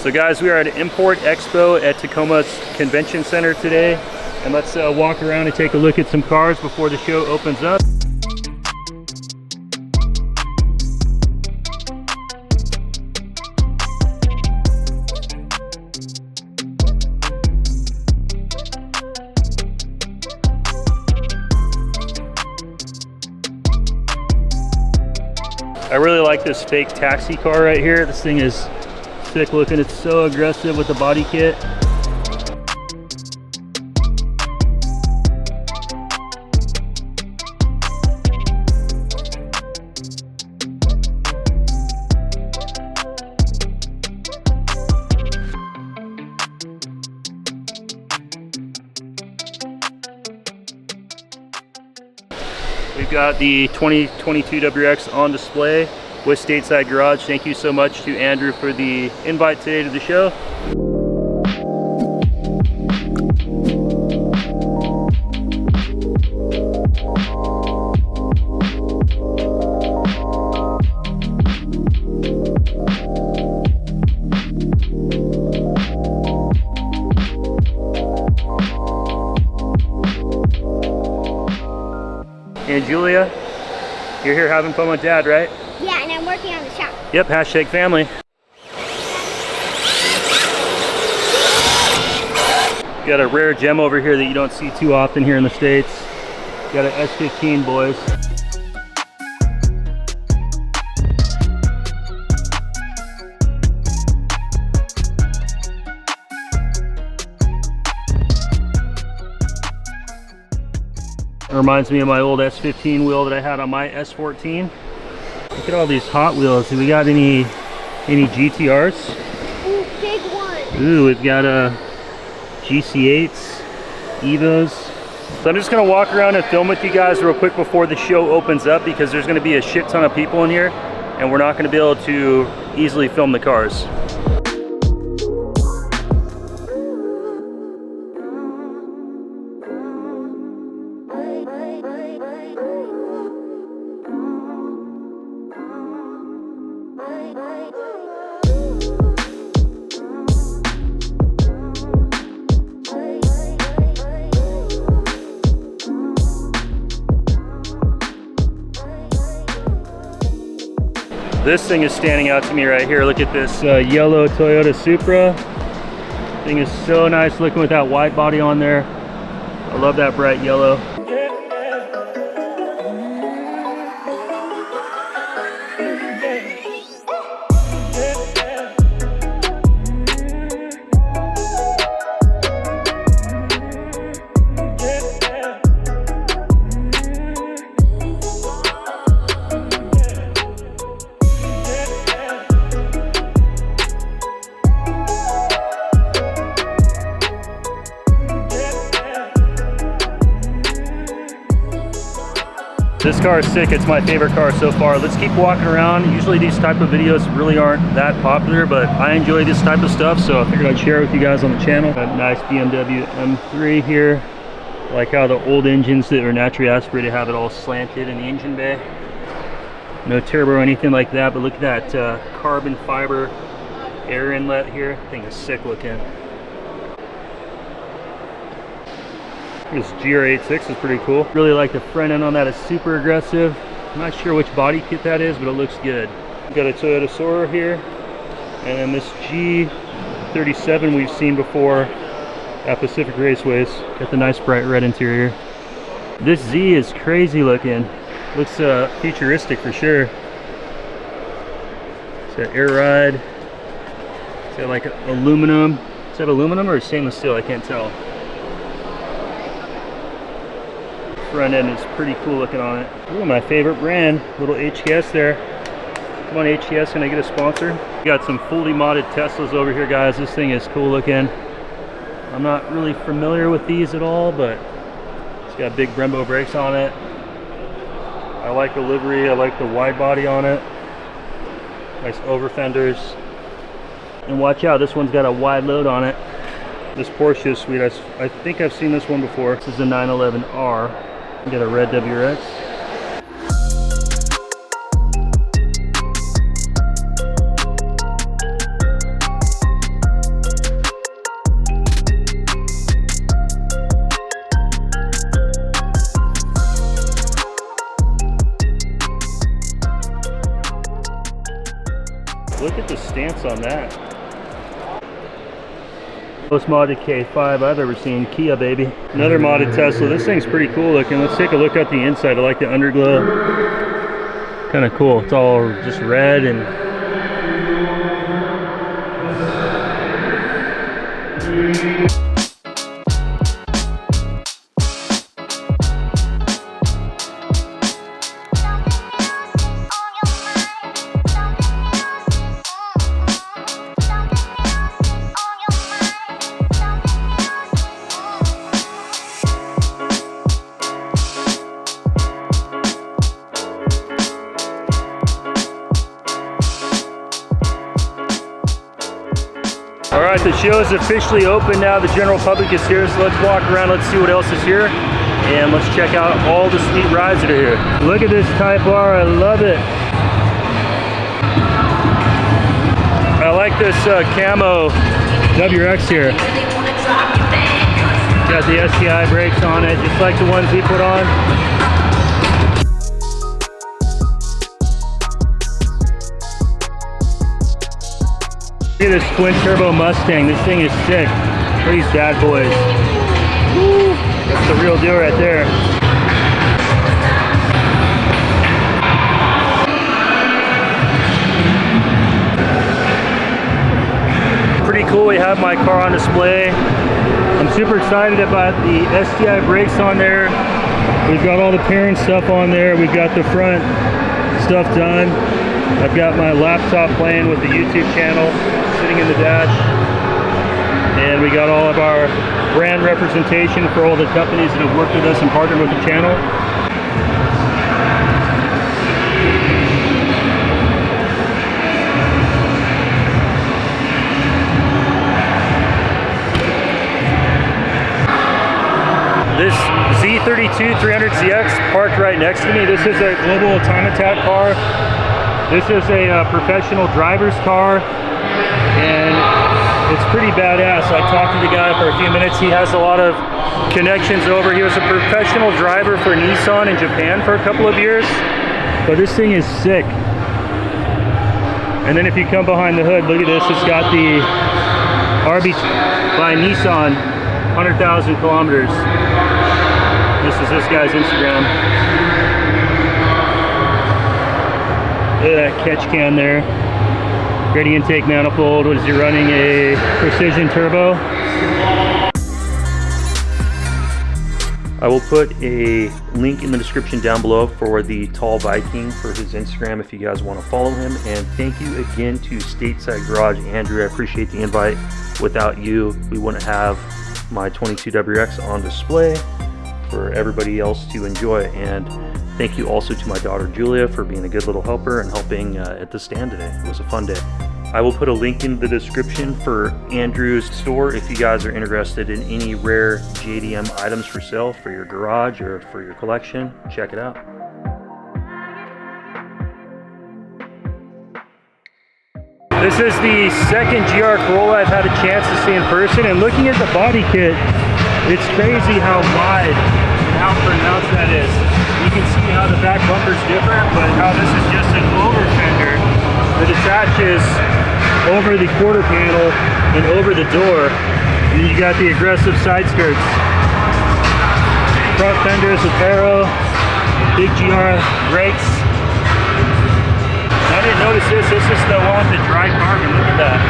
So guys, we are at Import Expo at Tacoma Convention Center today, and let's walk around and take a look at some cars before the show opens up. I really like this fake taxi car right here. This thing is sick looking. It's so aggressive with the body kit. We've got the 2022 WRX on display with Stateside Garage. Thank you so much to Andrew for the invite today to the show. And Julia, you're here having fun with Dad, right? Yeah, and I'm working on the shop. Yep, hashtag family. Got a rare gem over here that you don't see too often here in the States. Got an S15, boys. It reminds me of my old S15 wheel that I had on my S14. Look at all these Hot Wheels. Do we got any GTRs? Ooh, big one. Ooh, we've got GC8s, Evos. So I'm just gonna walk around and film with you guys real quick before the show opens up, because there's gonna be a shit ton of people in here and we're not gonna be able to easily film the cars. This thing is standing out to me right here. Look at this yellow Toyota Supra. Thing is so nice looking with that wide body on there. I love that bright yellow. This car is sick. It's my favorite car so far. Let's keep walking around. Usually these type of videos really aren't that popular, but I enjoy this type of stuff, so I figured I'd share it with you guys on the channel. A nice BMW M3 here. I like how the old engines that are naturally aspirated have it all slanted in the engine bay. No turbo or anything like that, but look at that carbon fiber air inlet here. Thing is sick looking. This GR86 is pretty cool. Really like the front end on that. It's super aggressive. I'm not sure which body kit that is, but it looks good. We've got a Toyota Supra here, and then this G37 we've seen before at Pacific Raceways. Got the nice bright red interior. This Z is crazy looking. Looks futuristic for sure. It's got air ride. It's got like aluminum. Is that aluminum or stainless steel? I can't tell. Front end is pretty cool looking on it. Ooh, my favorite brand, little HKS there. Come on HKS, can I get a sponsor? We got some fully modded Teslas over here, guys. This thing is cool looking. I'm not really familiar with these at all, but it's got big Brembo brakes on it. I like the livery, I like the wide body on it. Nice over fenders. And watch out, this one's got a wide load on it. This Porsche is sweet. I think I've seen this one before. This is a 911R. Got a red WRX. stance on that. Most modded K5 I've ever seen. Kia, baby. Another modded Tesla. This thing's pretty cool looking. Let's take a look at the inside. I like the underglow. Kind of cool. It's all just red and Alright, the show is officially open now. The general public is here, so let's walk around, let's see what else is here, and let's check out all the sweet rides that are here. Look at this Type R, I love it. I like this camo WRX here. Got the STI brakes on it, just like the ones we put on. Look at this twin turbo Mustang. This thing is sick. Look at these bad boys. Woo. That's the real deal right there. Pretty cool. We have my car on display. I'm super excited about the STI brakes on there. We've got all the parent stuff on there. We've got the front stuff done. I've got my laptop playing with the YouTube channel sitting in the dash, and we got all of our brand representation for all the companies that have worked with us and partnered with the channel. This Z32 300CX parked right next to me. This is a global time attack car. This is a professional driver's car, and it's pretty badass. I talked to the guy for a few minutes. He has a lot of connections over. He was a professional driver for Nissan in Japan for a couple of years, but this thing is sick. And then if you come behind the hood, look at this. It's got the RB by Nissan, 100,000 kilometers. This is this guy's Instagram. Look at that catch can there. Ready intake manifold. What is he running? A precision turbo. I will put a link in the description down below for the Tall Viking for his Instagram if you guys want to follow him. And thank you again to Stateside Garage Andrew. I appreciate the invite. Without you, we wouldn't have my 22WX on display for everybody else to enjoy. And thank you also to my daughter Julia for being a good little helper and helping at the stand today. It was a fun day. I will put a link in the description for Andrew's store if you guys are interested in any rare JDM items for sale for your garage or for your collection. Check it out. This is the second GR Corolla I've had a chance to see in person, and looking at the body kit, it's crazy how wide and how pronounced that is. You can see how the back bumper's different, but how this is just an over fender that attaches over the quarter panel and over the door. And then you got the aggressive side skirts. Front fenders with Aero, big GR brakes. I didn't notice this. This is the one with the dry carbon. Look at that.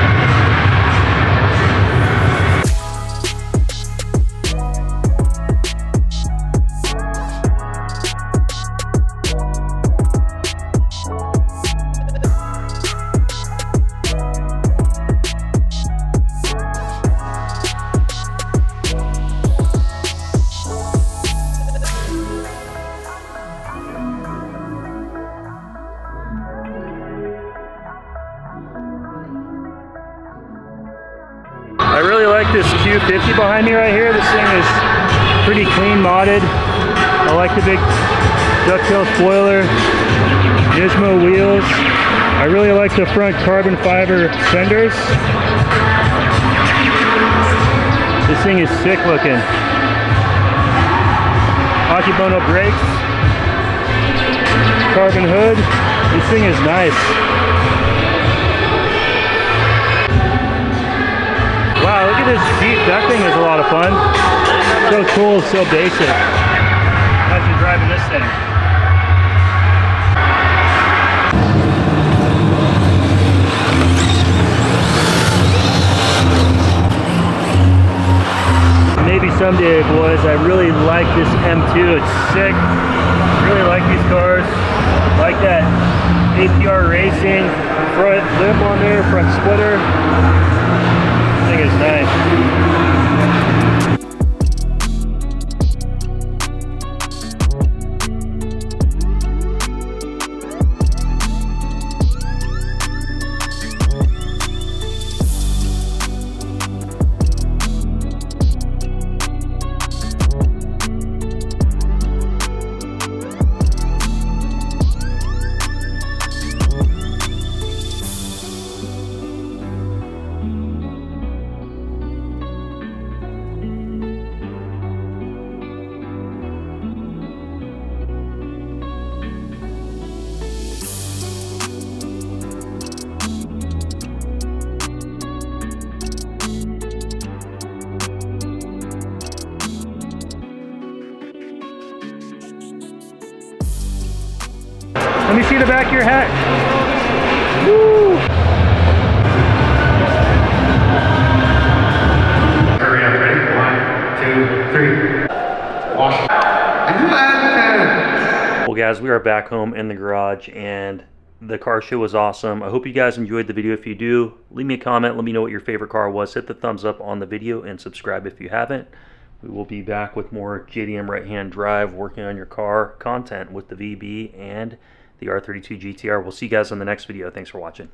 I really like this Q50 behind me right here. This thing is pretty clean modded. I like the big ducktail spoiler, Nismo wheels. I really like the front carbon fiber fenders. This thing is sick looking. Akibono brakes, carbon hood. This thing is nice. at this Jeep. That thing is a lot of fun. So cool, so basic. Imagine driving this thing. Maybe someday, boys. I really like this M2. It's sick. Really like these cars. Like that APR Racing front lip on there, front splitter. This thing is nice. Let me see the back of your hat. Woo! Hurry up, ready? 1, 2, 3. Wash. Well guys, we are back home in the garage and the car show was awesome. I hope you guys enjoyed the video. If you do, leave me a comment. Let me know what your favorite car was. Hit the thumbs up on the video and subscribe if you haven't. We will be back with more JDM right-hand drive, working on your car content with the VB and the R32 GTR. We'll see you guys on the next video. Thanks for watching.